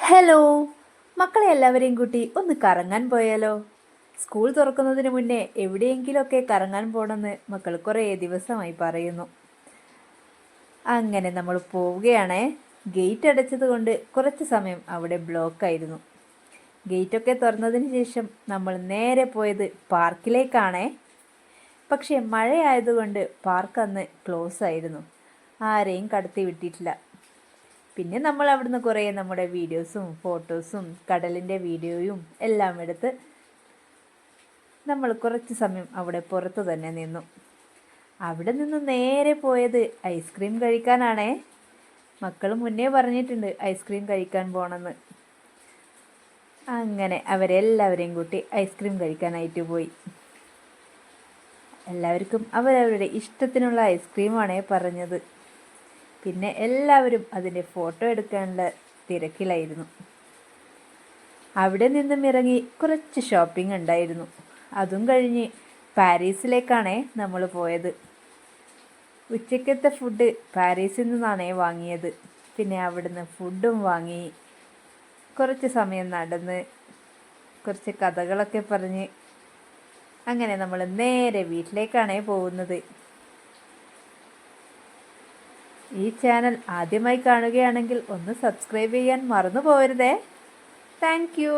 Hello മക്കളെ എല്ലാവരെയും കൂട്ടി ഒന്ന് കറങ്ങാൻ പോയാലോ? സ്കൂൾ തുറക്കുന്നതിന് മുന്നേ എവിടെയെങ്കിലുമൊക്കെ കറങ്ങാൻ പോകണമെന്ന് മക്കൾ കുറേ ദിവസമായി പറയുന്നു. അങ്ങനെ നമ്മൾ പോവുകയാണേ. ഗേറ്റ് അടച്ചത് കൊണ്ട് കുറച്ച് സമയം അവിടെ ബ്ലോക്കായിരുന്നു. ഗേറ്റൊക്കെ തുറന്നതിന് ശേഷം നമ്മൾ നേരെ പോയത് പാർക്കിലേക്കാണേ. പക്ഷേ മഴയായതുകൊണ്ട് പാർക്ക് അന്ന് ക്ലോസ് ആയിരുന്നു. ആരെയും കടത്തി വിട്ടിട്ടില്ല. പിന്നെ നമ്മൾ അവിടുന്ന് കുറേ നമ്മുടെ വീഡിയോസും ഫോട്ടോസും കടലിൻ്റെ വീഡിയോയും എല്ലാം എടുത്ത് നമ്മൾ കുറച്ച് സമയം അവിടെ പുറത്ത് തന്നെ നിന്നു. അവിടെ നിന്ന് നേരെ പോയത് ഐസ്ക്രീം കഴിക്കാനാണേ. മക്കൾ മുന്നേ പറഞ്ഞിട്ടുണ്ട് ഐസ്ക്രീം കഴിക്കാൻ പോകണമെന്ന്. അങ്ങനെ അവരെല്ലാവരെയും കൂട്ടി ഐസ്ക്രീം കഴിക്കാനായിട്ട് പോയി. എല്ലാവർക്കും അവരവരുടെ ഇഷ്ടത്തിനുള്ള ഐസ്ക്രീമാണേ പറഞ്ഞത്. പിന്നെ എല്ലാവരും അതിൻ്റെ ഫോട്ടോ എടുക്കാനുള്ള തിരക്കിലായിരുന്നു. അവിടെ നിന്നും ഇറങ്ങി കുറച്ച് ഷോപ്പിംഗ് ഉണ്ടായിരുന്നു. അതും കഴിഞ്ഞ് പാരീസിലേക്കാണേ നമ്മൾ പോയത്. ഉച്ചക്കത്തെ ഫുഡ് പാരീസിൽ നിന്നാണേ വാങ്ങിയത്. പിന്നെ അവിടുന്ന് ഫുഡും വാങ്ങി കുറച്ച് സമയം നടന്ന് കുറച്ച് കഥകളൊക്കെ പറഞ്ഞ് അങ്ങനെ നമ്മൾ നേരെ വീട്ടിലേക്കാണേ പോകുന്നത്. ഈ ചാനൽ ആദ്യമായി കാണുകയാണെങ്കിൽ ഒന്ന് സബ്സ്ക്രൈബ് ചെയ്യാൻ മറന്നു പോകരുതേ. Thank U.